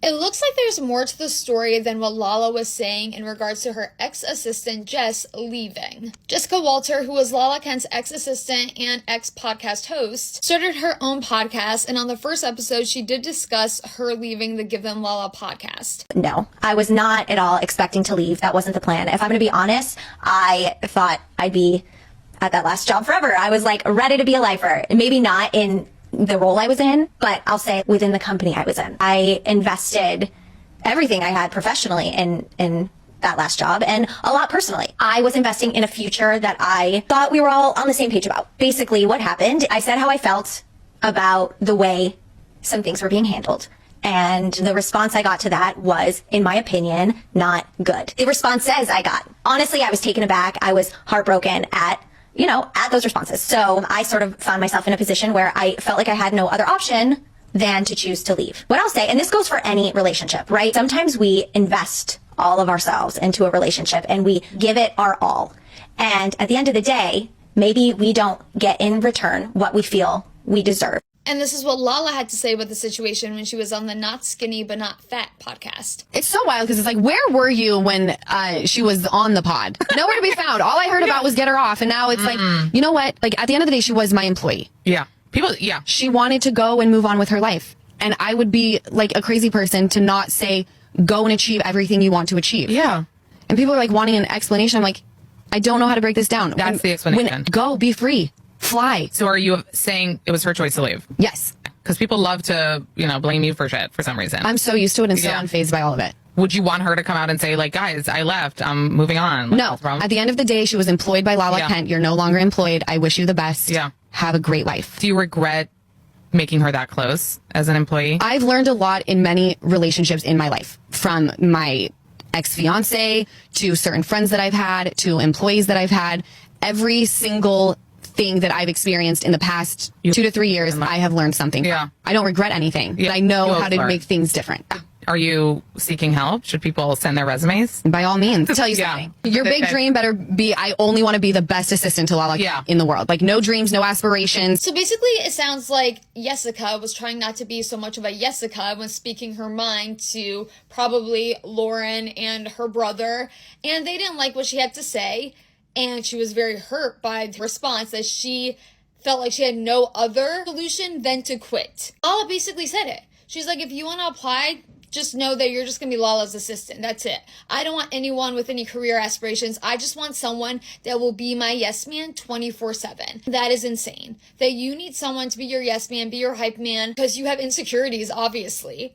It looks like there's more to the story than what Lala was saying in regards to her ex-assistant Jess leaving. Jessica Walter, who was Lala Kent's ex-assistant and ex-podcast host, started her own podcast, and on the first episode, she did discuss her leaving the Give Them Lala podcast. No, I was not at all expecting to leave. That wasn't the plan. If I'm going to be honest, I thought I'd be at that last job forever. I was like ready to be a lifer. Maybe not in the role I was in, but I'll say within the company I was in. I invested everything I had professionally in that last job and a lot personally. I was investing in a future that I thought we were all on the same page about. Basically what happened, I said how I felt about the way some things were being handled. And the response I got to that was, in my opinion, not good. The response says I got. Honestly, I was taken aback. I was heartbroken at those responses. So I sort of found myself in a position where I felt like I had no other option than to choose to leave. What I'll say, and this goes for any relationship, right? Sometimes we invest all of ourselves into a relationship and we give it our all. And at the end of the day, maybe we don't get in return what we feel we deserve. And this is what Lala had to say about the situation when she was on the Not Skinny But Not Fat podcast. It's so wild because it's like, where were you when she was on the pod? Nowhere to be found. All I heard about was get her off. And now it's like, you know what? Like, at the end of the day, she was my employee. Yeah. She wanted to go and move on with her life. And I would be like a crazy person to not say, go and achieve everything you want to achieve. Yeah. And people are like wanting an explanation. I'm like, I don't know how to break this down. That's the explanation. Go, be free, fly. So are you saying it was her choice to leave? Yes. Because people love to, blame you for shit for some reason. I'm so used to it and so unfazed by all of it. Would you want her to come out and say, like, guys, I left, I'm moving on? Like, No. what's wrong? At the end of the day, she was employed by Lala Kent. You're no longer employed. I wish you the best. Yeah. Have a great life. Do you regret making her that close as an employee? I've learned a lot in many relationships in my life, from my ex-fiance to certain friends that I've had to employees that I've had. Every single thing that I've experienced in the past 2 to 3 years, I have learned something. Yeah. I don't regret anything, but I know how to make things different. Are you seeking help? Should people send their resumes? By all means. I'll tell you something. Your big dream better be, I only want to be the best assistant to Lala in the world. Like, no dreams, no aspirations. So basically, it sounds like Jessica was trying not to be so much of a Jessica when speaking her mind to probably Lauren and her brother, and they didn't like what she had to say, and she was very hurt by the response that she felt like she had no other solution than to quit. Lala basically said it. She's like, if you want to apply, just know that you're just going to be Lala's assistant. That's it. I don't want anyone with any career aspirations. I just want someone that will be my yes man 24/7. That is insane. That you need someone to be your yes man, be your hype man, because you have insecurities, obviously.